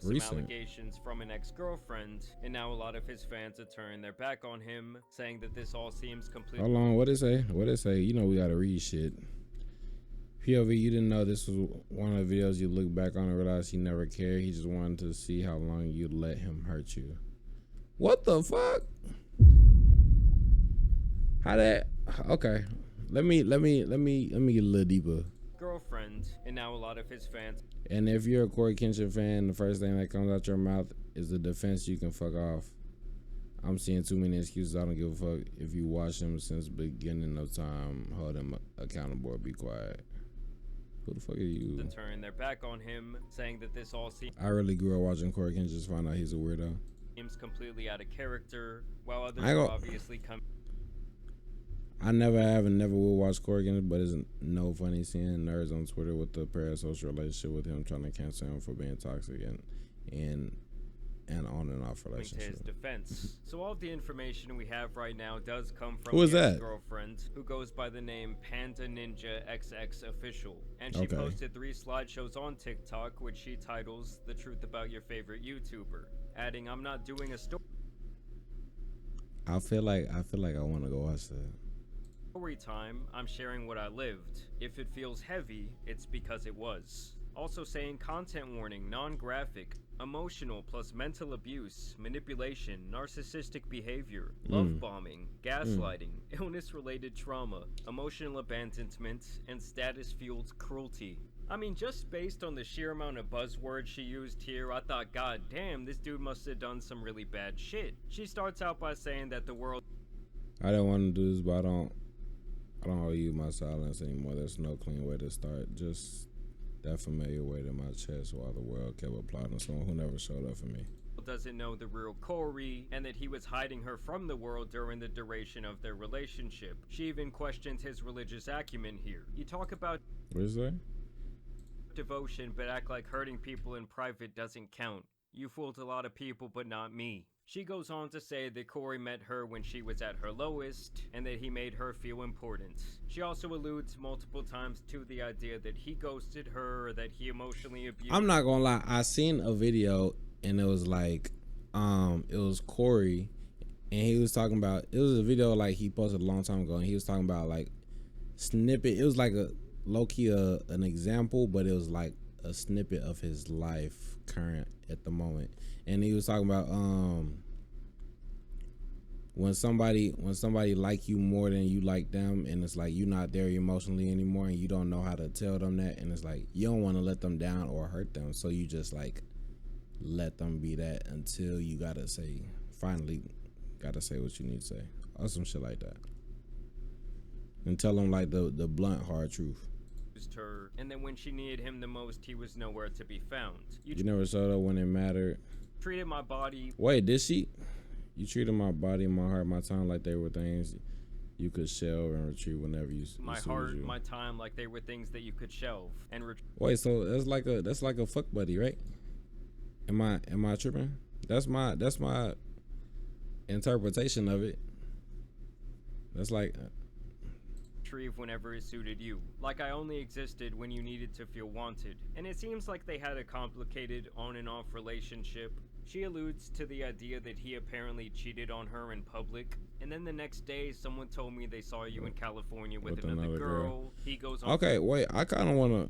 plus some allegations from an ex-girlfriend, and now a lot of his fans are turning their back on him, saying that this all seems completely— Hold on, what it say? What it say? You know we gotta read shit. POV, you didn't know this was one of the videos you look back on and realize he never cared. He just wanted to see how long you'd let him hurt you. What the fuck? How that? Okay, let me get a little deeper. Girlfriend, and now a lot of his fans— And if you're a CoryxKenshin fan, the first thing that comes out your mouth is the defense. You can fuck off. I'm seeing too many excuses. I don't give a fuck. If you watch him since beginning of time, hold him accountable or be quiet. Who the fuck are you? to turn their back on him, saying that this all seems— I really grew up watching CoryxKenshin, just find out he's a weirdo. completely out of character, while others are obviously coming— I never have and never will watch CoryxKenshin, but it's no funny seeing nerds on Twitter with the parasocial relationship with him trying to cancel him for being toxic and on and off relationship. To his defense. So all of the information we have right now does come from Who is his that? girlfriend, who goes by the name Panda Ninja XX Official, and she posted 3 slideshows on TikTok, which she titles "The Truth About Your Favorite YouTuber," adding, "I'm not doing a I feel like I want to go watch that. story time, I'm sharing what I lived. If it feels heavy, it's because it was." Also saying content warning, non-graphic, emotional plus mental abuse, manipulation, narcissistic behavior, love bombing, gaslighting, illness-related trauma, emotional abandonment, and status-fueled cruelty. I mean, just based on the sheer amount of buzzwords she used here, I thought, god damn, this dude must have done some really bad shit. She starts out by saying that the world— I don't want to do this, but I don't owe you my silence anymore. There's no clean way to start. Just that familiar weight in my chest while the world kept applauding someone who never showed up for me. doesn't know the real Cory, and that he was hiding her from the world during the duration of their relationship. She even questioned his religious acumen here. You talk about What is that? devotion, but act like hurting people in private doesn't count. You fooled a lot of people, but not me. She goes on to say that Cory met her when she was at her lowest, and that he made her feel important. She also alludes multiple times to the idea that he ghosted her, or that he emotionally abused— I'm not gonna lie, I seen a video and it was like, it was Cory, and he was talking about, it was a video like he posted a long time ago, and he was talking about like snippet. It was like a low-key an example, but it was like a snippet of his life current at the moment. And he was talking about when somebody like you more than you like them, and it's like you're not there emotionally anymore, and you don't know how to tell them that, and it's like you don't want to let them down or hurt them, so you just like let them be that until you finally gotta say what you need to say, or some shit like that, and tell them like the blunt hard truth. her, and then when she needed him the most, he was nowhere to be found. You never showed up when it mattered. Treated my body— Wait, did she? You treated my body, my heart, my time like they were things you could shelve and retrieve whenever you— my heart, my time, like they were things that you could shelve and Wait, so that's like a fuck buddy, right? Am I tripping? That's my interpretation of it. That's like retrieve whenever it suited you. Like I only existed when you needed to feel wanted. And it seems like they had a complicated on and off relationship. She alludes to the idea that he apparently cheated on her in public, and then the next day someone told me they saw you in California with another girl. He goes on— Okay, wait, I kinda wanna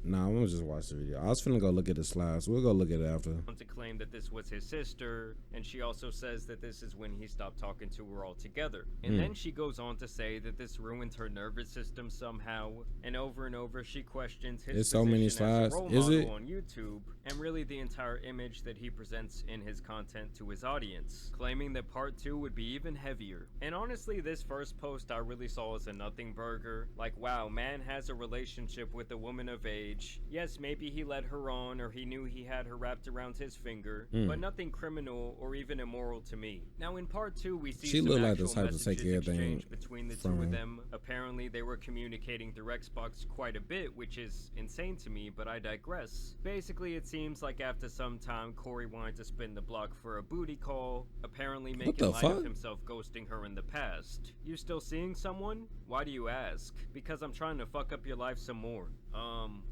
nah, I'm gonna just watch the video. I was finna go look at the slides. We'll go look at it after. To claim that this was his sister, and she also says that this is when he stopped talking to her altogether. And then she goes on to say that this ruined her nervous system somehow, and over she questions his— There's so many slides. Is it on YouTube, and really the entire image that he presents in his content to his audience, claiming that part 2 would be even heavier. And honestly, this first post I really saw as a nothing burger. Like, wow, man has a relationship with a woman of age. Yes, maybe he led her on, or he knew he had her wrapped around his finger, but nothing criminal or even immoral to me. Now in part 2, we see some like actual the type to take messages everything exchanged between the two of them. Apparently they were communicating through Xbox quite a bit, which is insane to me, but I digress. Basically, it seems like after some time, Cory wanted to spin the block for a booty call, apparently making light of himself ghosting her in the past. You still seeing someone? Why do you ask? Because I'm trying to fuck up your life some more.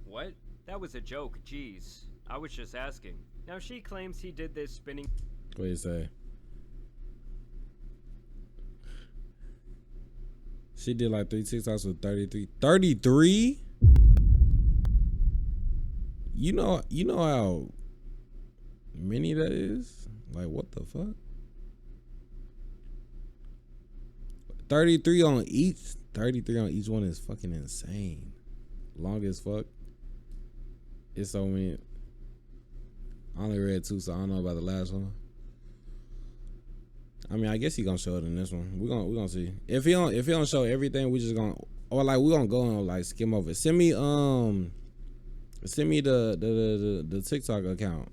What? That was a joke, jeez. I was just asking. Now she claims he did this spinning. What do you say? She did like 3 TikToks with 33. 33? You know how many that is? Like, what the fuck? 33 on each? 33 on each one is fucking insane. Long as fuck. It's so many. I only read 2, so I don't know about the last one. I mean, I guess he gonna show it in this one. We gonna see. If he don't show everything, we just gonna, or like we gonna go and like skim over it. Send me the TikTok account.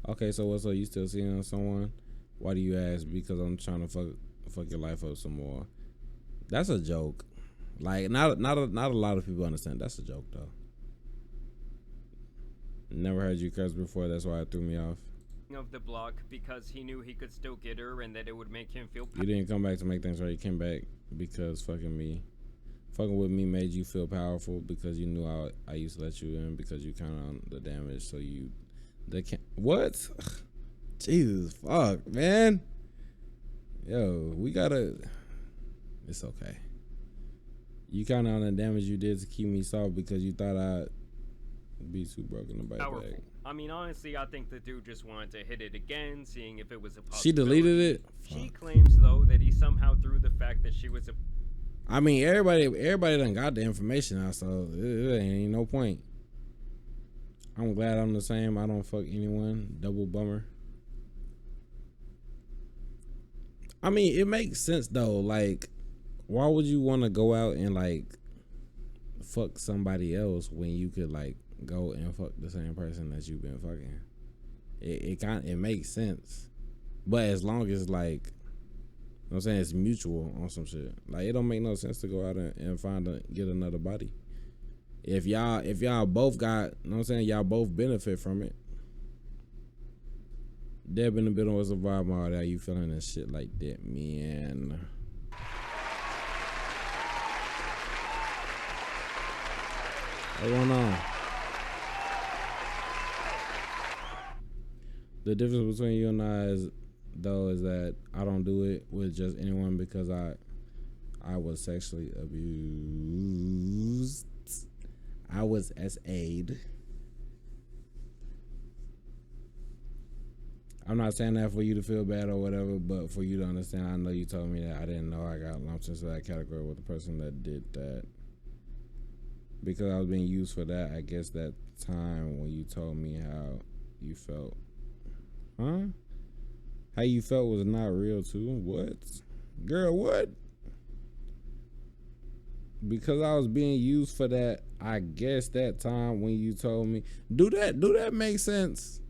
Okay, so what's up? You still seeing someone? Why do you ask? Because I'm trying to fuck your life up some more. That's a joke. Like not a lot of people understand. That's a joke though. Never heard you curse before. That's why it threw me off. Of the block because he knew he could still get her and that it would make him feel. You didn't come back to make things right. You came back because fucking with me made you feel powerful because you knew I used to let you in because you counted on the damage. So what? Jesus fuck, man. Yo, we gotta. It's okay. You counted on the damage you did to keep me soft because you thought I'd be too broken to bite back. I mean, honestly, I think the dude just wanted to hit it again, seeing if it was a possibility. She deleted it? She claims, though, that he somehow threw the fact that she was a... I mean, everybody done got the information out, so it ain't no point. I'm glad I'm the same. I don't fuck anyone. Double bummer. I mean, it makes sense, though. Like, why would you want to go out and, like, fuck somebody else when you could, like, go and fuck the same person that you've been fucking? It makes sense, but as long as like, you know what I'm saying, it's mutual on some shit. Like it don't make no sense to go out and get another body. If y'all both got, you know what I'm saying, y'all both benefit from it. Deb in the middle was a vibe. All that you feeling and shit like that, man. What's going on? The difference between you and I is that I don't do it with just anyone because I was sexually abused. I was SA'd. I'm not saying that for you to feel bad or whatever, but for you to understand, I know you told me that. I didn't know I got lumped into that category with the person that did that. Because I was being used for that, I guess that time when you told me how you felt. Huh? How you felt was not real too? What? Girl, what? Because I was being used for that, I guess that time when you told me. Do that make sense?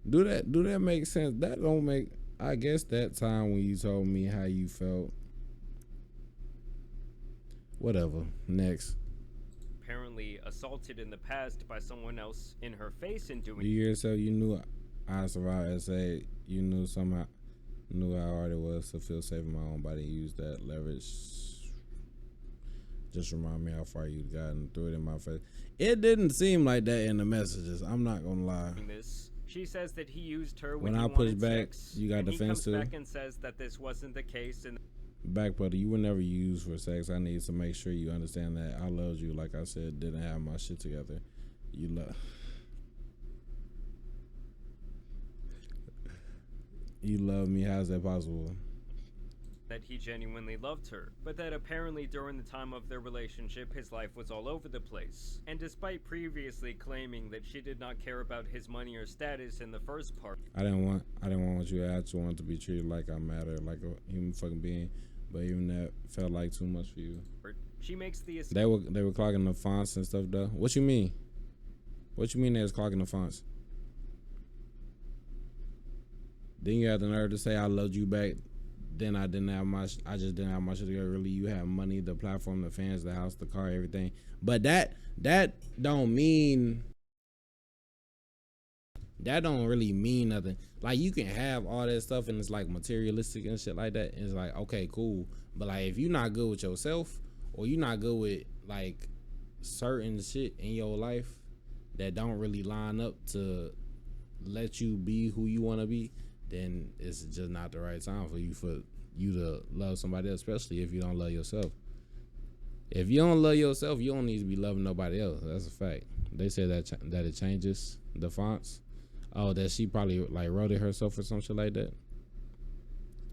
Do that make sense? That don't make, I guess that time when you told me how you felt. Whatever. Next. Apparently assaulted in the past by someone else in her face and doing. You yourself, you knew I survived SA. You knew how hard it was to feel safe in my own body. Use that leverage. Just remind me how far you got and threw it in my face. It didn't seem like that in the messages. I'm not gonna lie. She says that he used her when I pushed back. Sex, you got defense too. He comes back and says that this wasn't the case. And back, brother, you were never used for sex. I need to make sure you understand that. I loved you, like I said, didn't have my shit together. You love me. How's that possible? That he genuinely loved her, but that apparently during the time of their relationship, his life was all over the place. And despite previously claiming that she did not care about his money or status in the first part, I didn't want what you had. I just wanted to be treated like I matter, like a human fucking being. But even that felt like too much for you. She makes the they were clogging the fonts and stuff though. What you mean? What you mean they was clogging the fonts? Then you had the nerve to say I loved you back. Then I just didn't have my shit together. Really, you have money, the platform, the fans, the house, the car, everything. But that don't mean, that don't really mean nothing. Like you can have all that stuff and it's like materialistic and shit like that. And it's like, okay, cool. But like if you're not good with yourself or you're not good with like certain shit in your life that don't really line up to let you be who you want to be, then it's just not the right time for you to love somebody else, especially if you don't love yourself. If you don't love yourself, you don't need to be loving nobody else. That's a fact. They say that it changes the fonts. Oh, that she probably like wrote it herself or some shit like that.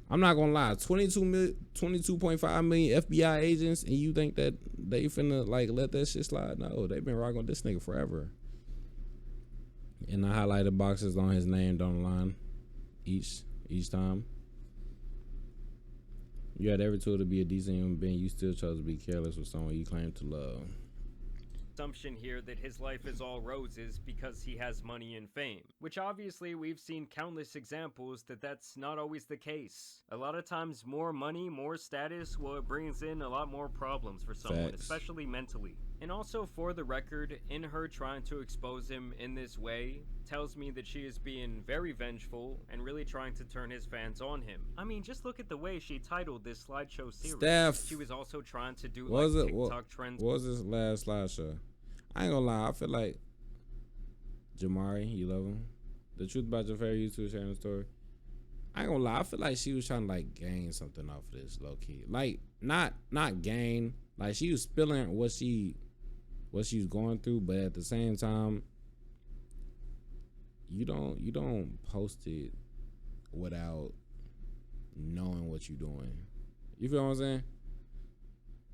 I'm not gonna lie, 22.5 million FBI agents, and you think that they finna like let that shit slide? No, they've been rocking with this nigga forever. And the highlighted boxes on his name down the line each time. You had every tool to be a decent human being. You still chose to be careless with someone you claim to love. Assumption here that his life is all roses because he has money and fame, which obviously we've seen countless examples that that's not always the case. A lot of times more money, more status, well, it brings in a lot more problems for someone, Facts. especially mentally. And also, for the record, in her trying to expose him in this way, tells me that she is being very vengeful and really trying to turn his fans on him. I mean, just look at the way she titled this slideshow series. Steph, she was also trying to do what was like it? TikTok trends. What was this last slideshow? I ain't gonna lie, I feel like Jamari, you love him. The truth about your favorite YouTuber sharing the story. I ain't gonna lie, I feel like she was trying to like gain something off of this, low key. Like not gain, like she was spilling what she was going through, but at the same time, you don't post it without knowing what you're doing. You feel what I'm saying?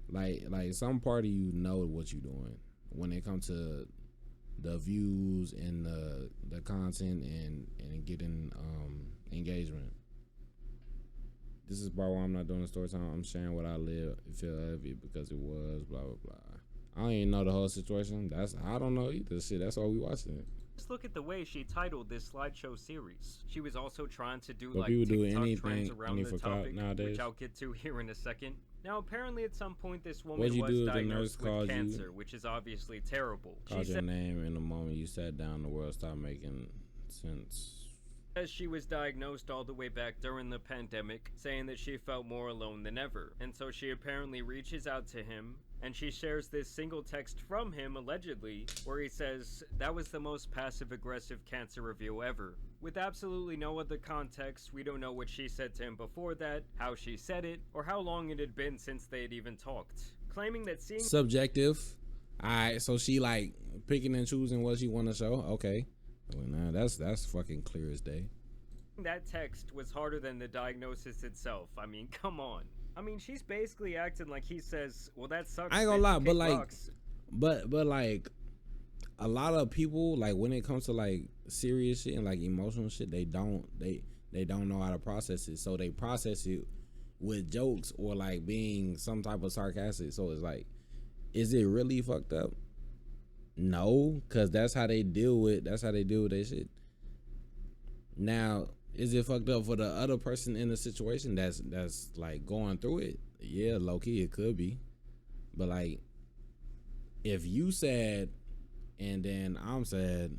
Like some part of you know what you're doing when it comes to the views and the content and getting engagement. This is part why I'm not doing the story time. I'm sharing what I live. It feel heavy because it was blah blah blah. I don't even know the whole situation. I don't know either. Shit, that's why we watching it. Just look at the way she titled this slideshow series. She was also trying to do But like people do TikTok anything trends around any the for clout topic, nowadays. which I'll get to here in a second. Now, apparently at some point this woman What'd you was do if the nurse diagnosed with called you? cancer, which is obviously terrible. Called She your name in the moment you sat down, the world stopped making sense. says she was diagnosed all the way back during the pandemic, saying that she felt more alone than ever. And so she apparently reaches out to him, and she shares this single text from him, allegedly, where he says, "That was the most passive-aggressive cancer review ever." With absolutely no other context, we don't know what she said to him before that, how she said it, or how long it had been since they had even talked. Claiming that seeing Subjective. Alright, so she like picking and choosing what she want to show. Okay. Well, nah, that's fucking clear as day. that text was harder than the diagnosis itself. I mean, come on. I mean, she's basically acting like he says, well, that sucks. I ain't gonna lie, but like, rocks. but like, a lot of people like when it comes to like serious shit and like emotional shit, they don't know how to process it, so they process it with jokes or like being some type of sarcastic. So it's like, is it really fucked up? No, because that's how they deal with their shit. Now, is it fucked up for the other person in the situation that's like going through it? Yeah, low key it could be. But like, if you sad and then I'm sad,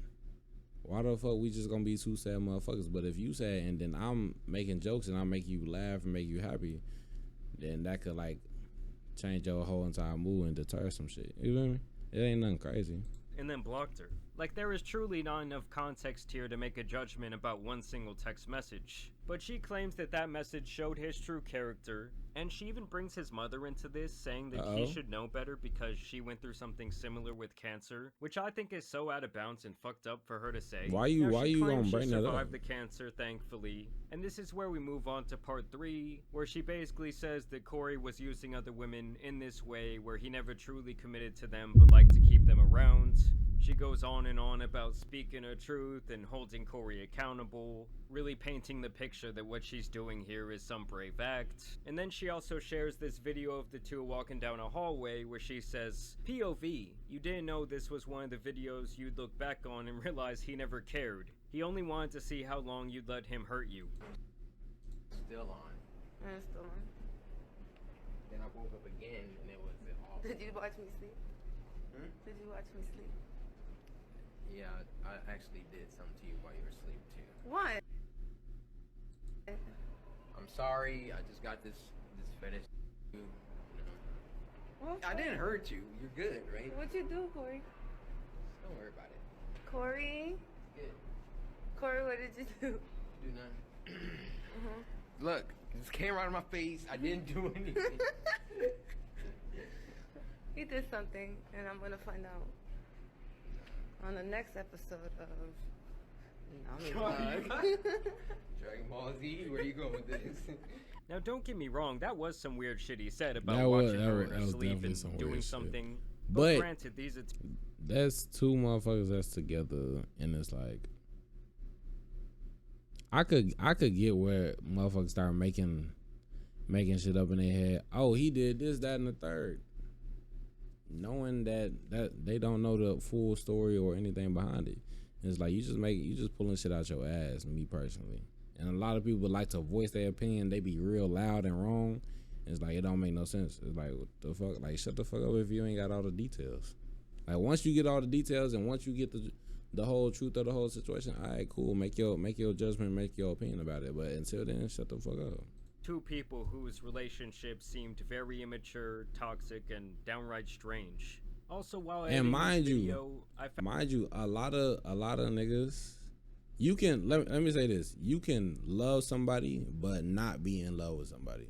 why the fuck we just gonna be two sad motherfuckers? But if you sad and then I'm making jokes and I make you laugh and make you happy, then that could like change your whole entire mood and deter some shit. You feel me? It ain't nothing crazy. And then blocked her. Like, there is truly not enough context here to make a judgment about one single text message. But she claims that that message showed his true character, and she even brings his mother into this, saying that he should know better because she went through something similar with cancer, which I think is so out of bounds and fucked up for her to say. Why you gonna bring that up? She survived the cancer, thankfully, and this is where we move on to part 3, where she basically says that Cory was using other women in this way, where he never truly committed to them but liked to keep them around. She goes on and on about speaking her truth and holding Cory accountable, really painting the picture that what she's doing here is some brave act. And then she also shares this video of the two walking down a hallway where she says, POV, you didn't know this was one of the videos you'd look back on and realize he never cared. He only wanted to see how long you'd let him hurt you. Still on. It's still on. Then I woke up again and it was off. Did you watch me sleep? Hmm? Did you watch me sleep? Yeah, I actually did something to you while you were asleep too. What? I'm sorry, I just got this fetish. You know, Well, I didn't hurt you. You're good, right? What'd you do, Corey? Don't worry about it. Corey? Good. Corey, what did you do? Do nothing. Look, this camera out of my face. I didn't do anything. He did something, and I'm gonna find out on the next episode of Dragon Ball Z. Where you going with this? Now, don't get me wrong, that was some weird shit he said about That was- watching that her was- in that her was sleep definitely and some doing weird shit. something. But granted, these are that's two motherfuckers that's together, and it's like I could get where motherfuckers start making shit up in their head. Oh, he did this, that, and the third, knowing that they don't know the full story or anything behind it. It's like you just pulling shit out your ass. Me personally, and a lot of people like to voice their opinion. They be real loud and wrong. It's like it don't make no sense. It's like what the fuck? Like shut the fuck up if you ain't got all the details. Like once you get all the details and once you get the whole truth of the whole situation, all right, cool. Make your judgment, make your opinion about it. But until then, shut the fuck up. two people whose relationship seemed very immature, toxic, and downright strange. Also, while editing mind this you, video, I found Mind you, a lot of niggas, you can let me say this: you can love somebody but not be in love with somebody.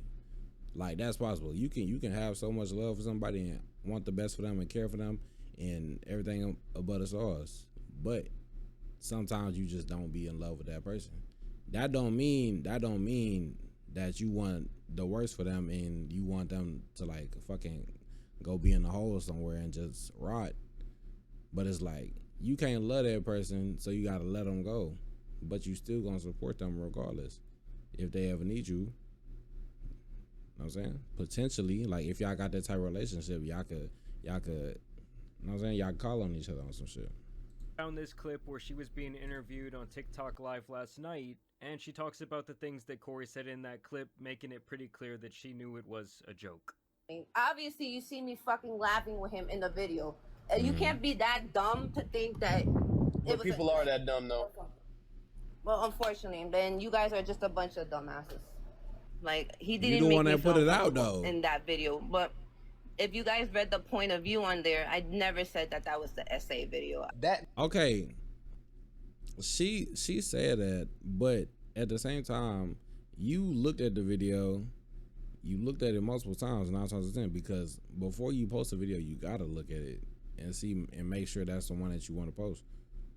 Like that's possible. You can have so much love for somebody and want the best for them and care for them and everything but the stars, but sometimes you just don't be in love with that person. That don't mean that you want the worst for them and you want them to like fucking go be in the hole somewhere and just rot. But it's like you can't love that person, so you gotta let them go. But you still gonna support them regardless. If they ever need you, know what I'm saying? Potentially, like if y'all got that type of relationship, y'all could, you know what I'm saying? Y'all call on each other on some shit. found this clip where she was being interviewed on TikTok Live last night, and she talks about the things that Corey said in that clip, making it pretty clear that she knew it was a joke. Obviously, you see me fucking laughing with him in the video. You can't be that dumb to think that. But people are that dumb, though. Well, unfortunately, then you guys are just a bunch of dumbasses. Like he You didn't the make one me that put feel it out, comfortable though. in that video. But if you guys read the point of view on there, I never said that was the essay video. That Okay, she said that, but at the same time, you looked at the video, you looked at it multiple times, 9 times out of 10, because before you post a video, you gotta look at it and see and make sure that's the one that you want to post.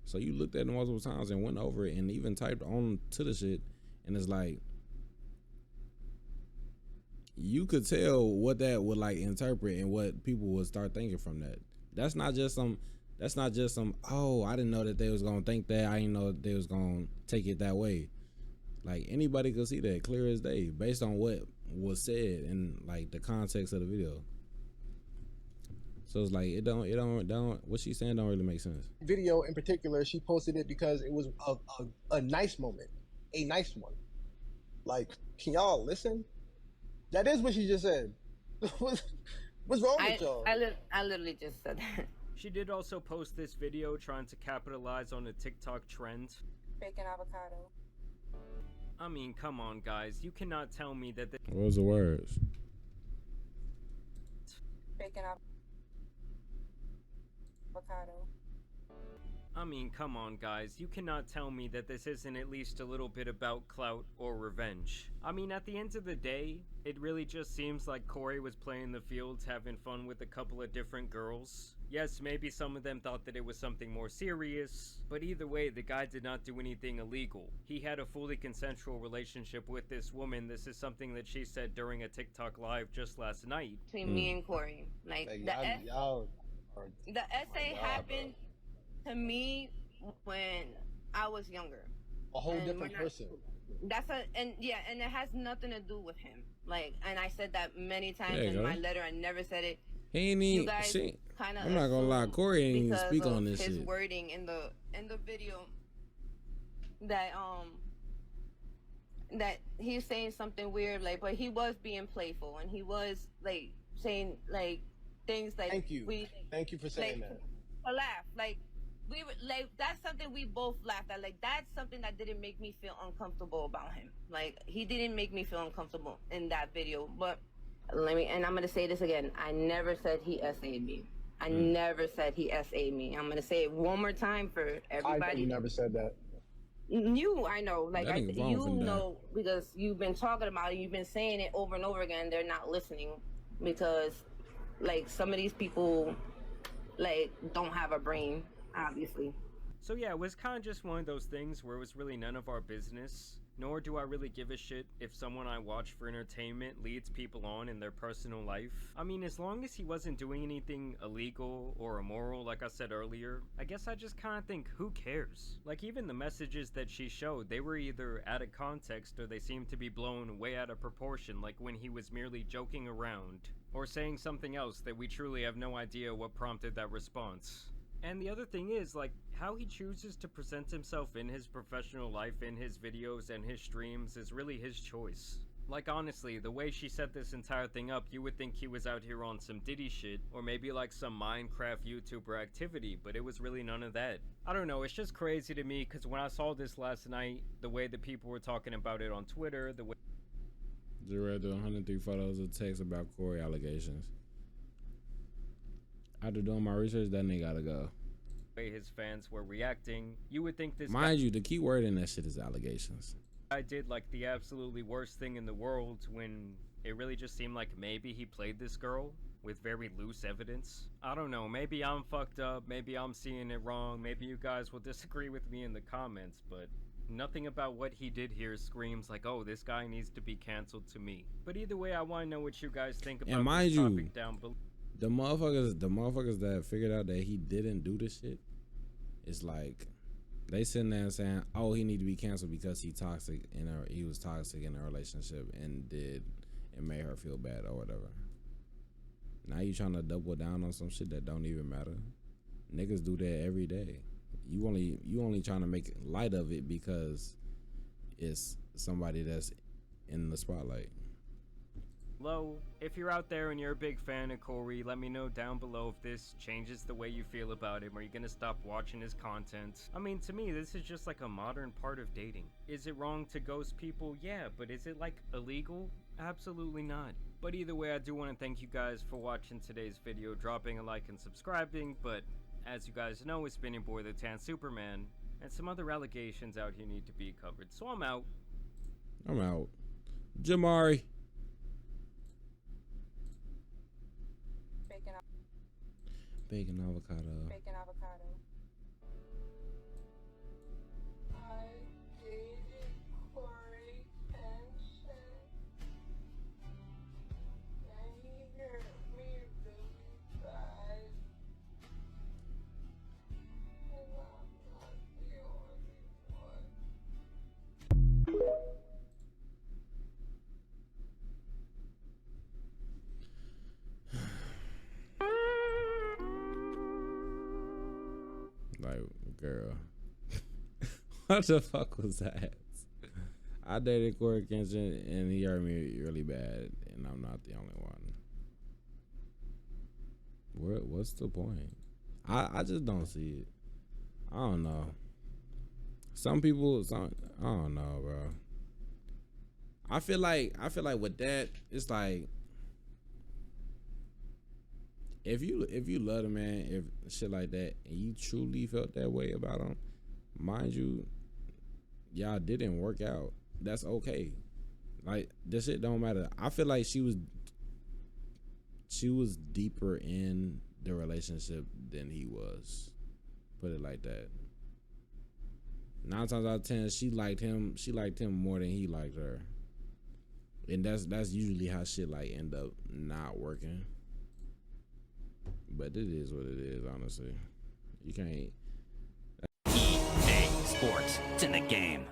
So you looked at it multiple times and went over it and even typed on to the shit, and it's like you could tell what that would like interpret and what people would start thinking from that. That's not just some oh, I didn't know that they was gonna think that, I didn't know that they was gonna take it that way. Like anybody could see that clear as day based on what was said and like the context of the video. So it's like it don't what she's saying don't really make sense. video in particular, she posted it because it was a nice moment, a nice one. Like, can y'all listen? That is what she just said. What's wrong with y'all? I literally just said that. She did also post this video trying to capitalize on a TikTok trend. Bacon avocado. I mean, come on, guys. You cannot tell me that What was the words? Bacon avocado. I mean, come on, guys. You cannot tell me that this isn't at least a little bit about clout or revenge. I mean, at the end of the day, it really just seems like Corey was playing the fields, having fun with a couple of different girls. Yes, maybe some of them thought that it was something more serious, but either way, the guy did not do anything illegal. He had a fully consensual relationship with this woman. This is something that she said during a TikTok live just last night. Between me and Corey, like y'all are, the essay happened to me when I was younger. a whole And different when I- person. And it has nothing to do with him. Like, and I said that many times There you in go. my letter. I never said it. He ain't You even guys she, kind of. I'm not gonna lie, Corey ain't even speak on this his shit. wording in the video that that he's saying something weird, like, but he was being playful and he was like saying like things like Thank you. Thank you for saying like, that. a laugh, like we were like that's something we both laughed at. Like that's something that didn't make me feel uncomfortable about him. Like he didn't make me feel uncomfortable in that video, but and I'm gonna say this again. I never said he SA'd me. I never said he SA'd me. I'm gonna say it one more time for everybody. I never said that. I know, like That ain't wrong from that. know, because you've been talking about it, you've been saying it over and over again. They're not listening because, like, some of these people, like, don't have a brain, obviously. So yeah, it was kind of just one of those things where it was really none of our business, nor do I really give a shit if someone I watch for entertainment leads people on in their personal life. I mean, as long as he wasn't doing anything illegal or immoral, like I said earlier, I guess I just kind of think, who cares? Like, even the messages that she showed, they were either out of context or they seemed to be blown way out of proportion, like when he was merely joking around, or saying something else that we truly have no idea what prompted that response. And the other thing is, like, how he chooses to present himself in his professional life, in his videos and his streams, is really his choice. Like, honestly, the way she set this entire thing up, you would think he was out here on some Diddy shit, or maybe like some Minecraft YouTuber activity, but it was really none of that. I don't know, it's just crazy to me, because when I saw this last night, the way that people were talking about it on Twitter, the way... Just read the 103 photos of text about Corey allegations. After doing my research, that nigga gotta go. his fans were reacting, you would think this Mind you, the key word in that shit is allegations. guy did like the absolutely worst thing in the world, when it really just seemed like maybe he played this girl with very loose evidence. I don't know, maybe I'm fucked up, maybe I'm seeing it wrong, maybe you guys will disagree with me in the comments, but nothing about what he did here screams like, oh, this guy needs to be canceled to me. But either way, I want to know what you guys think about this topic down below. The motherfuckers that figured out that he didn't do this shit, it's like they sitting there saying, oh, he need to be canceled because he was toxic in a relationship and made her feel bad or whatever. Now you trying to double down on some shit that don't even matter. Niggas do that every day. You only trying to make light of it because it's somebody that's in the spotlight. Hello, if you're out there and you're a big fan of Cory, let me know down below if this changes the way you feel about him. Are you gonna stop watching his content? I mean, to me, this is just like a modern part of dating. Is it wrong to ghost people? Yeah, but is it like illegal? Absolutely not. But either way, I do want to thank you guys for watching today's video, dropping a like and subscribing, but as you guys know, it's been your boy the Tan Superman, and some other allegations out here need to be covered, so I'm out. Jamari. Bacon avocado. Bacon avocado. I dated CoryxKenshin, and he hurt me really bad. And I'm not the only one. Like, girl, what the fuck was that? I dated CoryxKenshin and he hurt me really bad, and I'm not the only one. What's the point? I just don't see it. I don't know. Some people, I don't know, bro. I feel like with that, it's like, if you love a man, if shit like that, and you truly felt that way about him, mind you, y'all didn't work out. That's okay. Like, this shit don't matter. I feel like she was deeper in the relationship than he was. Put it like that. 9 times out of 10, she liked him more than he liked her. And that's usually how shit like end up not working. But it is what it is, honestly. You can't. EA Sports. It's in the game.